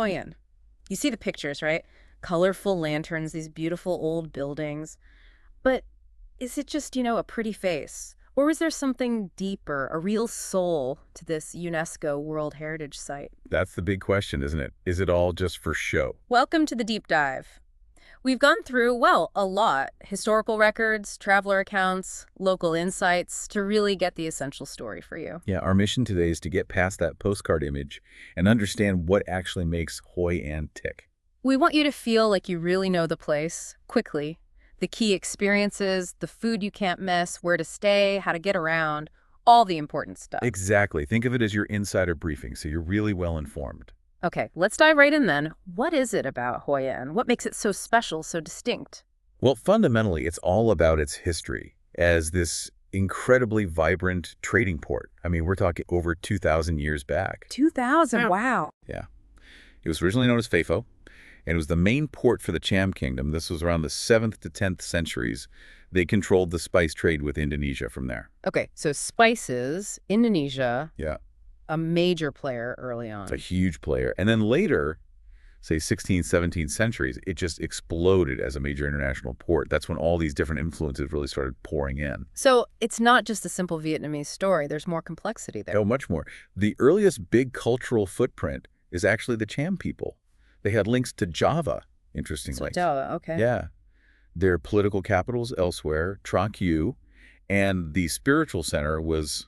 Hoi An. You see the pictures, right? Colorful lanterns, these beautiful old buildings. But is it just, a pretty face? Or is there something deeper, a real soul to this UNESCO World Heritage Site? That's the big question, isn't it? Is it all just for show? Welcome to the deep dive. We've gone through, well, a lot. Historical records, traveler accounts, local insights to really get the essential story for you. Yeah, our mission today is to get past that postcard image and understand what actually makes Hoi An tick. We want you to feel like you really know the place, quickly. The key experiences, the food you can't miss, where to stay, how to get around, all the important stuff. Exactly. Think of it as your insider briefing, so you're really well informed. Okay, let's dive right in then. What is it about Hoi An? What makes it so special, so distinct? Well, fundamentally, it's all about its history as this incredibly vibrant trading port. I mean, we're talking over 2,000 years back. 2000, wow. Yeah. It was originally known as Faifo, and it was the main port for the Cham Kingdom. This was around the 7th to 10th centuries. They controlled the spice trade with Indonesia from there. Okay, so spices, Indonesia, Yeah, a major player early on. it's a huge player. And then later, say 16th, 17th centuries, it just exploded as a major international port. That's when all these different influences really started pouring in. So it's not just a simple Vietnamese story. There's more complexity there. Oh, much more. The earliest big cultural footprint is actually the Cham people. They had links to Java, interestingly. So Java, okay. Yeah. Their political capitals elsewhere, Tra Q, and the spiritual center was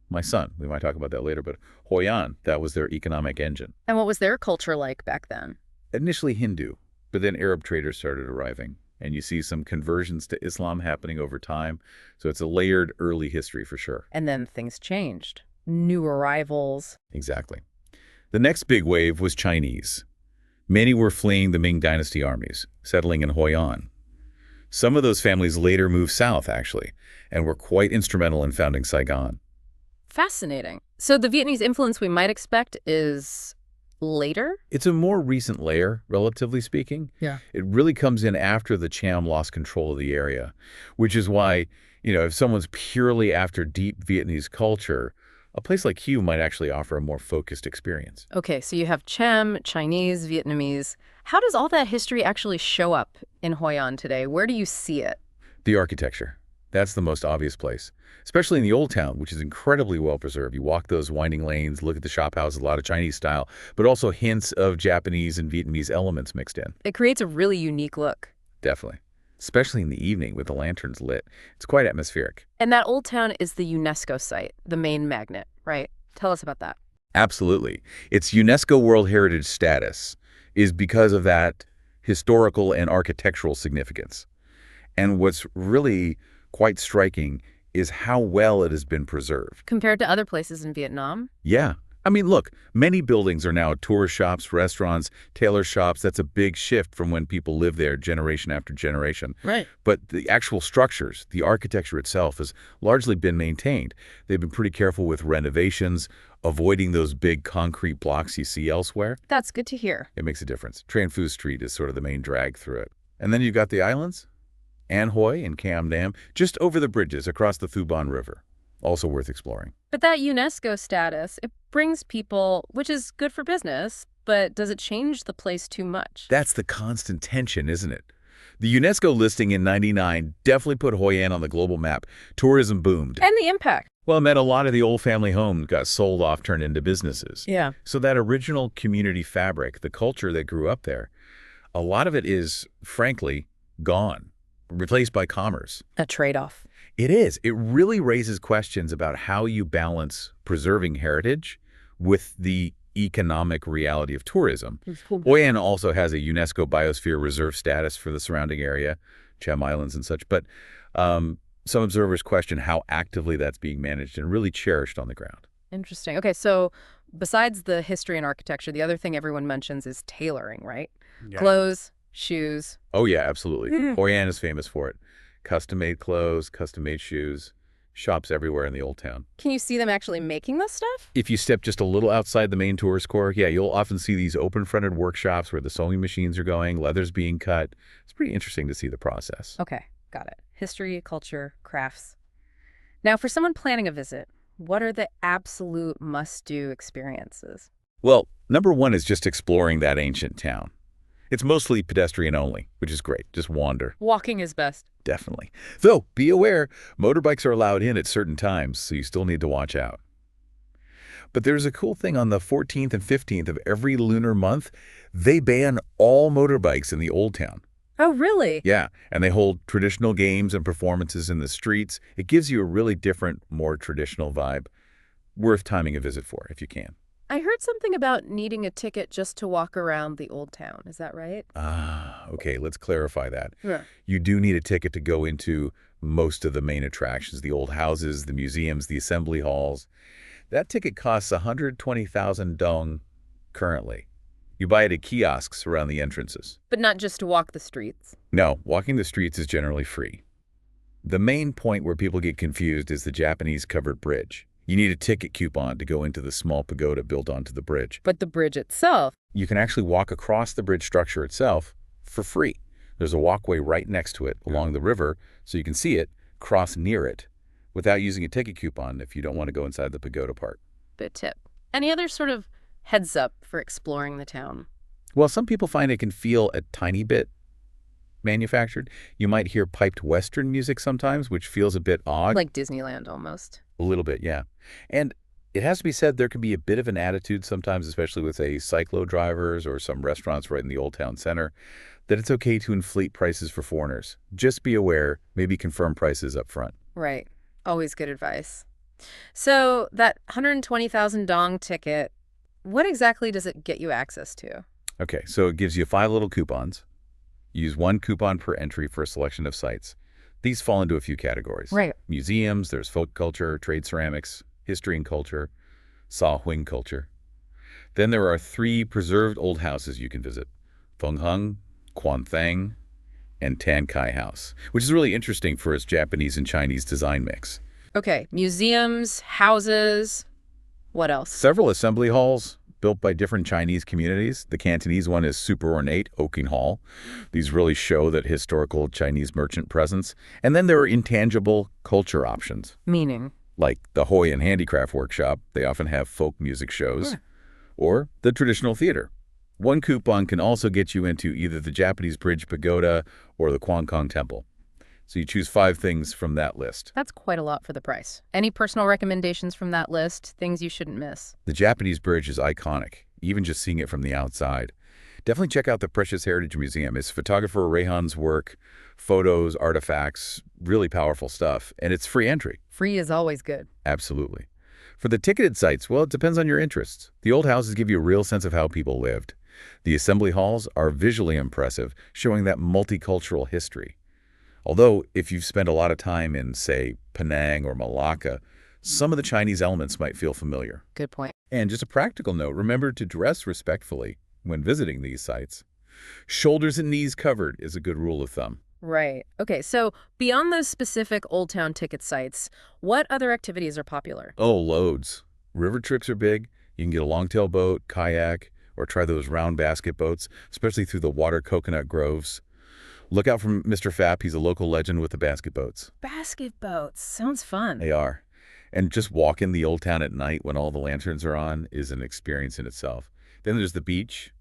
my son. We might talk about that later, but Hoi An, that was their economic engine. And what was their culture like back then? Initially Hindu, but then Arab traders started arriving, and you see some conversions to Islam happening over time. So it's a layered early history for sure. And then things changed. New arrivals. Exactly. The next big wave was Chinese. Many were fleeing the Ming Dynasty armies, settling in Hoi An. Some of those families later moved south, actually, and were quite instrumental in founding Saigon. Fascinating. So the Vietnamese influence we might expect is later? It's a more recent layer, relatively speaking. Yeah. It really comes in after the Cham lost control of the area, which is why, if someone's purely after deep Vietnamese culture, a place like Hue might actually offer a more focused experience. Okay, so you have Cham, Chinese, Vietnamese. How does all that history actually show up in Hoi An today? Where do you see it? The architecture. That's the most obvious place, especially in the Old Town, which is incredibly well preserved. You walk those winding lanes, look at the shop houses, a lot of Chinese style, but also hints of Japanese and Vietnamese elements mixed in. It creates a really unique look. Definitely. Especially in the evening with the lanterns lit. It's quite atmospheric. And that old town is the UNESCO site, the main magnet, right? Tell us about that. Absolutely. Its UNESCO World Heritage status is because of that historical and architectural significance. And what's really quite striking is how well it has been preserved. Compared to other places in Vietnam? Yeah. I mean, look, many buildings are now tourist shops, restaurants, tailor shops. That's a big shift from when people lived there generation after generation. Right. But the actual structures, the architecture itself has largely been maintained. They've been pretty careful with renovations, avoiding those big concrete blocks you see elsewhere. That's good to hear. It makes a difference. Tran Phu Street is sort of the main drag through it. And then you've got the islands, An Hoi and Cam Dam, just over the bridges across the Phu Ban River. Also worth exploring. But that UNESCO status, it brings people, which is good for business, but does it change the place too much? That's the constant tension, isn't it? The UNESCO listing in '99 definitely put Hoi An on the global map. Tourism boomed. And the impact. Well, it meant a lot of the old family homes got sold off, turned into businesses. Yeah. So that original community fabric, the culture that grew up there, a lot of it is, frankly, gone, replaced by commerce. A trade-off. It is. It really raises questions about how you balance preserving heritage with the economic reality of tourism. Hoi An also has a UNESCO Biosphere Reserve status for the surrounding area, Cham Islands and such, but some observers question how actively that's being managed and really cherished on the ground. Interesting. Okay, so besides the history and architecture, the other thing everyone mentions is tailoring, right? Yeah. Clothes, shoes. Oh, yeah, absolutely. Hoi An is famous for it. Custom-made clothes, custom-made shoes, shops everywhere in the Old Town. Can you see them actually making this stuff? If you step just a little outside the main tourist core, yeah, you'll often see these open-fronted workshops where the sewing machines are going, leather's being cut. It's pretty interesting to see the process. Okay, got it. History, culture, crafts. Now, for someone planning a visit, what are the absolute must-do experiences? Well, number one is just exploring that ancient town. It's mostly pedestrian only, which is great. Just wander. Walking is best. Definitely. Though, be aware, motorbikes are allowed in at certain times, so you still need to watch out. But there's a cool thing on the 14th and 15th of every lunar month. They ban all motorbikes in the Old Town. Oh, really? Yeah, and they hold traditional games and performances in the streets. It gives you a really different, more traditional vibe. Worth timing a visit for, if you can. I heard something about needing a ticket just to walk around the old town. Is that right? Okay, let's clarify that. Yeah. You do need a ticket to go into most of the main attractions, the old houses, the museums, the assembly halls. That ticket costs 120,000 dong currently. You buy it at kiosks around the entrances. But not just to walk the streets. No, walking the streets is generally free. The main point where people get confused is the Japanese covered bridge. You need a ticket coupon to go into the small pagoda built onto the bridge. But the bridge itself. You can actually walk across the bridge structure itself for free. There's a walkway right next to it along the river, so you can see it, cross near it, without using a ticket coupon if you don't want to go inside the pagoda part. Good tip. Any other sort of heads up for exploring the town? Well, some people find it can feel a tiny bit manufactured. You might hear piped Western music sometimes, which feels a bit odd. Like Disneyland almost. A little bit, yeah. And it has to be said there can be a bit of an attitude sometimes, especially with, say, cyclo drivers or some restaurants right in the Old Town Center, that it's okay to inflate prices for foreigners. Just be aware, maybe confirm prices up front. Right. Always good advice. So that 120,000 dong ticket, what exactly does it get you access to? Okay, so it gives you 5 little coupons. Use 1 coupon per entry for a selection of sites. These fall into a few categories. Right. Museums, there's folk culture, trade ceramics, history and culture, Sa Huing culture. Then there are 3 preserved old houses you can visit: Feng Hung, Quan Thang, and Tan Kai House, which is really interesting for its Japanese and Chinese design mix. Okay, museums, houses, what else? Several assembly halls built by different Chinese communities. The Cantonese one is super ornate, Oaking Hall. These really show that historical Chinese merchant presence. And then there are intangible culture options, Meaning? like the Hoi and Handicraft Workshop. They often have folk music shows. Sure. Or the traditional theater. 1 coupon can also get you into either the Japanese Bridge Pagoda or the Kwang Kong Temple. So you choose 5 things from that list. That's quite a lot for the price. Any personal recommendations from that list? Things you shouldn't miss? The Japanese bridge is iconic, even just seeing it from the outside. Definitely check out the Precious Heritage Museum. It's photographer Rayhan's work, photos, artifacts, really powerful stuff, and it's free entry. Free is always good. Absolutely. For the ticketed sites, well, it depends on your interests. The old houses give you a real sense of how people lived. The assembly halls are visually impressive, showing that multicultural history. Although, if you've spent a lot of time in, say, Penang or Malacca, some of the Chinese elements might feel familiar. Good point. And just a practical note, remember to dress respectfully when visiting these sites. Shoulders and knees covered is a good rule of thumb. Right. Okay, so beyond those specific Old Town ticket sites, what other activities are popular? Oh, loads. River trips are big. You can get a longtail boat, kayak, or try those round basket boats, especially through the water coconut groves. Look out for Mr. Fap. He's a local legend with the basket boats. Basket boats. Sounds fun. They are. And just walking the old town at night when all the lanterns are on is an experience in itself. Then there's the beach.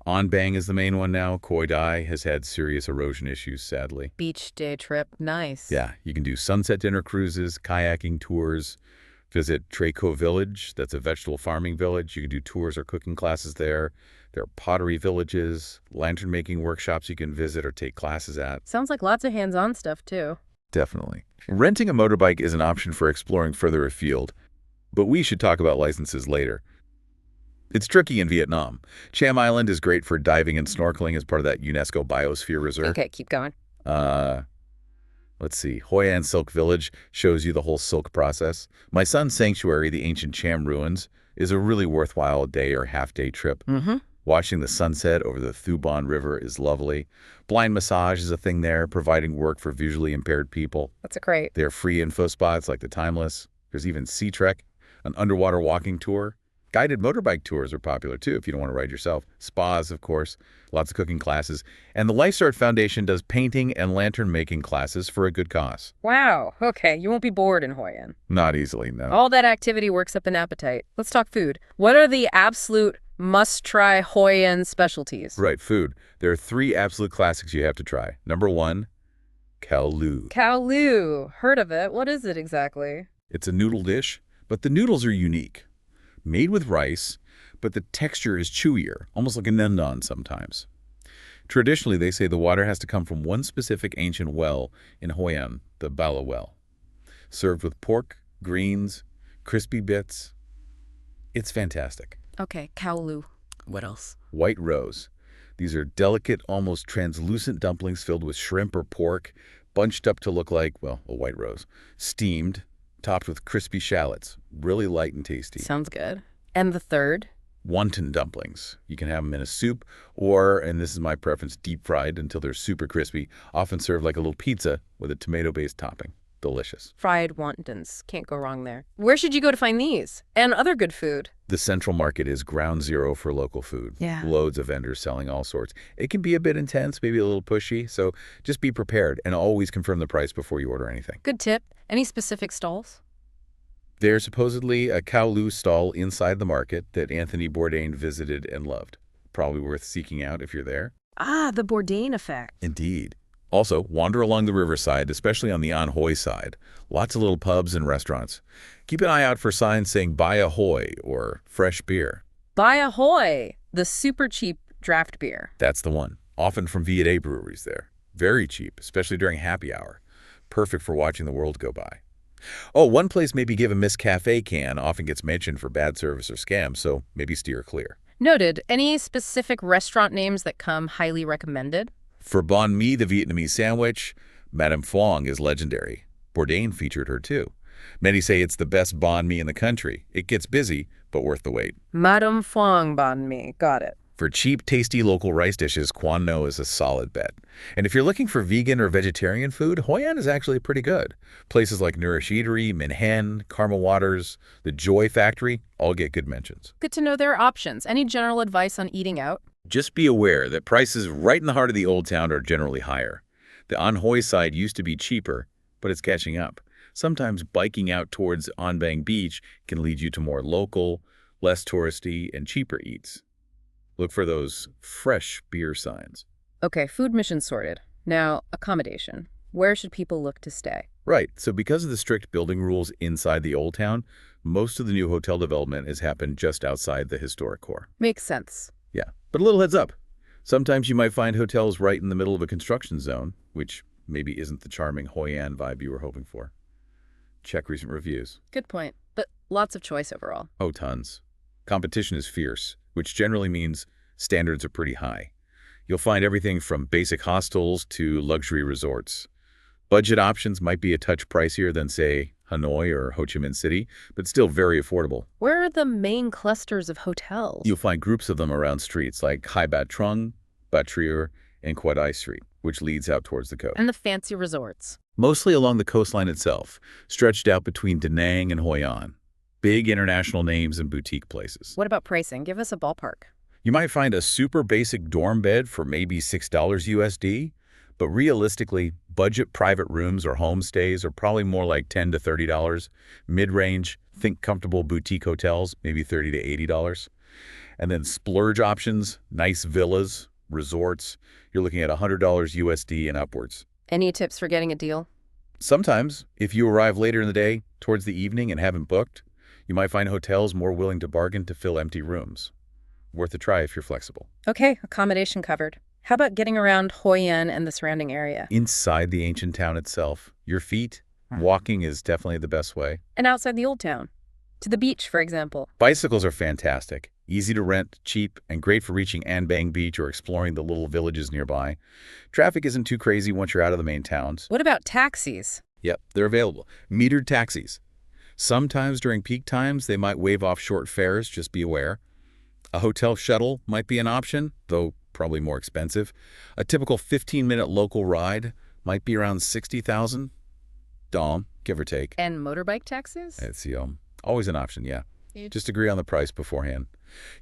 Onbang is the main one now. Khoi Dai has had serious erosion issues, sadly. Beach day trip. Nice. Yeah, you can do sunset dinner cruises, kayaking tours, visit Treco Village. That's a vegetable farming village. You can do tours or cooking classes there. There are pottery villages, lantern making workshops you can visit or take classes at. Sounds like lots of hands-on stuff, too. Definitely. Renting a motorbike is an option for exploring further afield, but we should talk about licenses later. It's tricky in Vietnam. Cham Island is great for diving and snorkeling as part of that UNESCO Biosphere Reserve. Okay, keep going. Let's see. Hoi An Silk Village shows you the whole silk process. My Son's Sanctuary, the ancient Cham ruins, is a really worthwhile day or half-day trip. Mm-hmm. Watching the sunset over the Thu Bon River is lovely. Blind massage is a thing there, providing work for visually impaired people. That's great. There are free info spots like the Timeless. There's even Sea Trek, an underwater walking tour. Guided motorbike tours are popular too if you don't want to ride yourself. Spas, of course, lots of cooking classes. And the LifeStart Foundation does painting and lantern making classes for a good cause. Wow. Okay, you won't be bored in Hoi An. Not easily, no. All that activity works up an appetite. Let's talk food. What are the absolute must-try Hoi An specialties? Right, food. There are 3 absolute classics you have to try. Number 1, khao lu. Khao lu. Heard of it. What is it exactly? It's a noodle dish, but the noodles are unique. Made with rice, but the texture is chewier, almost like a nendon sometimes. Traditionally, they say the water has to come from one specific ancient well in Hoi An, the Bala well. Served with pork, greens, crispy bits. It's fantastic. Okay, khao lu. What else? White rose. These are delicate, almost translucent dumplings filled with shrimp or pork, bunched up to look like, well, a white rose. Steamed, topped with crispy shallots. Really light and tasty. Sounds good. And the third? Wonton dumplings. You can have them in a soup or, and this is my preference, deep fried until they're super crispy, often served like a little pizza with a tomato-based topping. Delicious. Fried wontons. Can't go wrong there. Where should you go to find these? And other good food? The Central Market is ground zero for local food. Yeah. Loads of vendors selling all sorts. It can be a bit intense, maybe a little pushy, so just be prepared and always confirm the price before you order anything. Good tip. Any specific stalls? There's supposedly a khao lu stall inside the market that Anthony Bourdain visited and loved. Probably worth seeking out if you're there. Ah, the Bourdain effect. Indeed. Also, wander along the riverside, especially on the An Hoi side. Lots of little pubs and restaurants. Keep an eye out for signs saying "Buy a Hoi" or "Fresh beer." Buy a Hoi, the super cheap draft beer. That's the one. Often from V&A breweries there. Very cheap, especially during happy hour. Perfect for watching the world go by. Oh, one place maybe give a Miss Cafe can often gets mentioned for bad service or scams, so maybe steer clear. Noted. Any specific restaurant names that come highly recommended? For banh mi, the Vietnamese sandwich, Madame Phuong is legendary. Bourdain featured her too. Many say it's the best banh mi in the country. It gets busy, but worth the wait. Madame Phuong banh mi. Got it. For cheap, tasty local rice dishes, Quan No is a solid bet. And if you're looking for vegan or vegetarian food, Hoi An is actually pretty good. Places like Nourish Eatery, Min Hen, Karma Waters, the Joy Factory all get good mentions. Good to know there are options. Any general advice on eating out? Just be aware that prices right in the heart of the Old Town are generally higher. The An Hoi side used to be cheaper, but it's catching up. Sometimes biking out towards An Bang Beach can lead you to more local, less touristy, and cheaper eats. Look for those fresh beer signs. Okay, food mission sorted. Now, accommodation. Where should people look to stay? Right, so because of the strict building rules inside the Old Town, most of the new hotel development has happened just outside the historic core. Makes sense. Yeah, but a little heads up. Sometimes you might find hotels right in the middle of a construction zone, which maybe isn't the charming Hoi An vibe you were hoping for. Check recent reviews. Good point. But lots of choice overall. Oh, tons. Competition is fierce, which generally means standards are pretty high. You'll find everything from basic hostels to luxury resorts. Budget options might be a touch pricier than, say, Hanoi or Ho Chi Minh City, but still very affordable. Where are the main clusters of hotels? You'll find groups of them around streets like Hai Bat Trung, Bat Trier, and Quad Ai Street, which leads out towards the coast. And the fancy resorts? Mostly along the coastline itself, stretched out between Da Nang and Hoi An. Big international names and boutique places. What about pricing? Give us a ballpark. You might find a super basic dorm bed for maybe $6 USD, but realistically, budget private rooms or homestays are probably more like $10 to $30. Mid-range, think comfortable boutique hotels, maybe $30 to $80. And then splurge options, nice villas, resorts, you're looking at $100 USD and upwards. Any tips for getting a deal? Sometimes, if you arrive later in the day, towards the evening and haven't booked, you might find hotels more willing to bargain to fill empty rooms. Worth a try if you're flexible. Okay, accommodation covered. How about getting around Hoi An and the surrounding area? Inside the ancient town itself, your feet, walking is definitely the best way. And outside the old town? To the beach, for example? Bicycles are fantastic. Easy to rent, cheap, and great for reaching An Bang Beach or exploring the little villages nearby. Traffic isn't too crazy once you're out of the main towns. What about taxis? Yep, they're available. Metered taxis. Sometimes during peak times, they might waive off short fares, just be aware. A hotel shuttle might be an option, though probably more expensive. A typical 15-minute local ride might be around 60,000 dong, give or take. And motorbike taxis? It's always an option, yeah. Just agree on the price beforehand.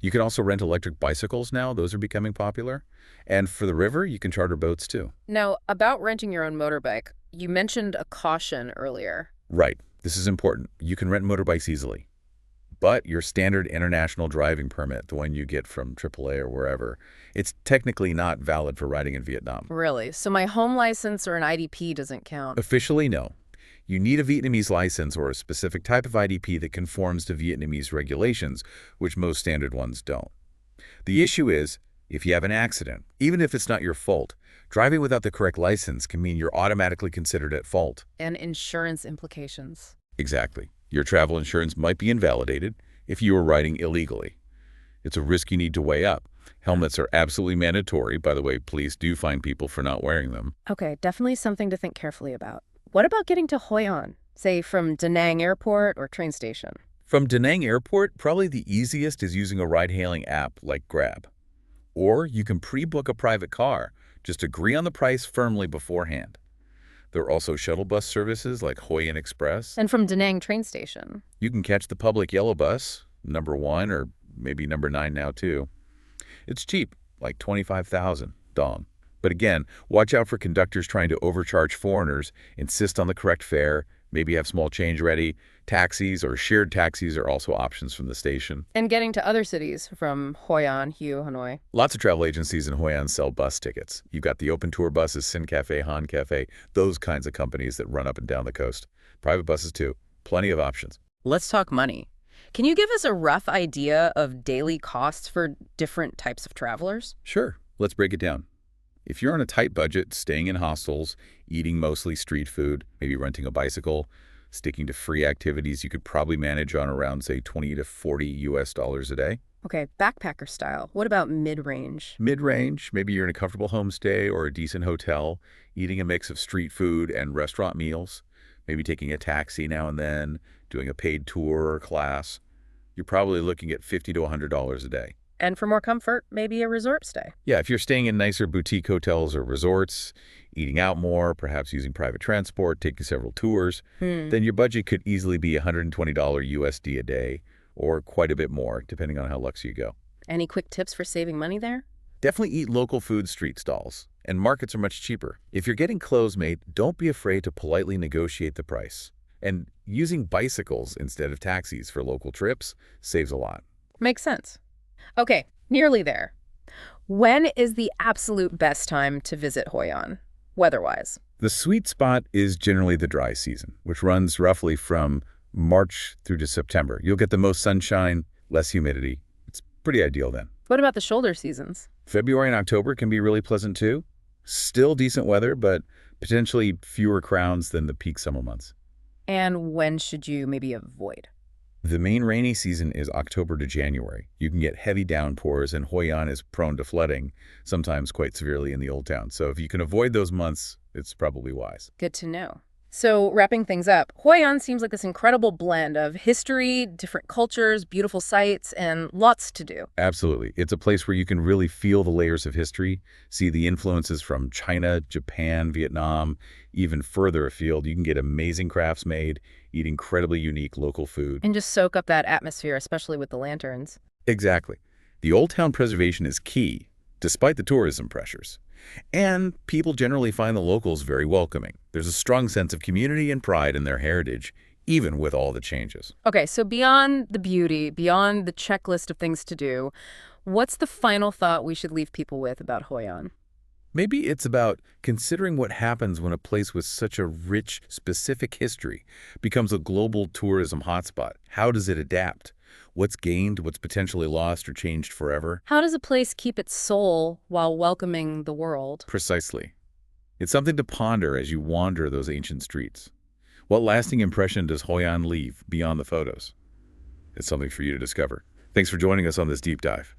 You can also rent electric bicycles now. Those are becoming popular. And for the river, you can charter boats too. Now, about renting your own motorbike, you mentioned a caution earlier. Right. This is important. You can rent motorbikes easily. But your standard international driving permit, the one you get from AAA or wherever, it's technically not valid for riding in Vietnam. Really? So my home license or an IDP doesn't count? Officially, no. You need a Vietnamese license or a specific type of IDP that conforms to Vietnamese regulations, which most standard ones don't. The issue is, if you have an accident, even if it's not your fault, driving without the correct license can mean you're automatically considered at fault. And insurance implications. Exactly. Your travel insurance might be invalidated if you were riding illegally. It's a risk you need to weigh up. Helmets are absolutely mandatory. By the way, police do fine people for not wearing them. Okay, definitely something to think carefully about. What about getting to Hoi An, say from Da Nang Airport or train station? From Da Nang Airport, probably the easiest is using a ride-hailing app like Grab. Or you can pre-book a private car. Just agree on the price firmly beforehand. There are also shuttle bus services like Hoi An Express. And from Da Nang train station? You can catch the public yellow bus, number 1 or maybe number 9 now too. It's cheap, like 25,000 dong. But again, watch out for conductors trying to overcharge foreigners, insist on the correct fare, maybe have small change ready. Taxis or shared taxis are also options from the station. And getting to other cities from Hoi An, Hue, Hanoi. Lots of travel agencies in Hoi An sell bus tickets. You've got the open tour buses, Sin Cafe, Han Cafe, those kinds of companies that run up and down the coast. Private buses too. Plenty of options. Let's talk money. Can you give us a rough idea of daily costs for different types of travelers? Sure. Let's break it down. If you're on a tight budget, staying in hostels, eating mostly street food, maybe renting a bicycle, sticking to free activities, you could probably manage on around, say, 20 to 40 US dollars a day. Okay, backpacker style. What about mid-range? Mid-range, maybe you're in a comfortable homestay or a decent hotel, eating a mix of street food and restaurant meals, maybe taking a taxi now and then, doing a paid tour or class. You're probably looking at $50 to $100 a day. And for more comfort, maybe a resort stay. Yeah, if you're staying in nicer boutique hotels or resorts, eating out more, perhaps using private transport, taking several tours, then your budget could easily be $120 USD a day, or quite a bit more, depending on how luxe you go. Any quick tips for saving money there? Definitely eat local food street stalls, and markets are much cheaper. If you're getting clothes made, don't be afraid to politely negotiate the price. And using bicycles instead of taxis for local trips saves a lot. Makes sense. Okay, nearly there. When is the absolute best time to visit Hoi An, weather-wise? The sweet spot is generally the dry season, which runs roughly from March through to September. You'll get the most sunshine, less humidity. It's pretty ideal then. What about the shoulder seasons? February and October can be really pleasant too. Still decent weather, but potentially fewer crowds than the peak summer months. And when should you maybe avoid? The main rainy season is October to January. You can get heavy downpours, and Hoi An is prone to flooding, sometimes quite severely in the Old Town. So if you can avoid those months, it's probably wise. Good to know. So wrapping things up, Hoi An seems like this incredible blend of history, different cultures, beautiful sights, and lots to do. Absolutely. It's a place where you can really feel the layers of history, see the influences from China, Japan, Vietnam, even further afield. You can get amazing crafts made, eat incredibly unique local food. And just soak up that atmosphere, especially with the lanterns. Exactly. The Old Town preservation is key, despite the tourism pressures. And people generally find the locals very welcoming. There's a strong sense of community and pride in their heritage, even with all the changes. Okay, so beyond the beauty, beyond the checklist of things to do, what's the final thought we should leave people with about Hoi An? Maybe it's about considering what happens when a place with such a rich, specific history becomes a global tourism hotspot. How does it adapt? What's gained, what's potentially lost or changed forever? How does a place keep its soul while welcoming the world? Precisely. It's something to ponder as you wander those ancient streets. What lasting impression does Hoi An leave beyond the photos? It's something for you to discover. Thanks for joining us on this deep dive.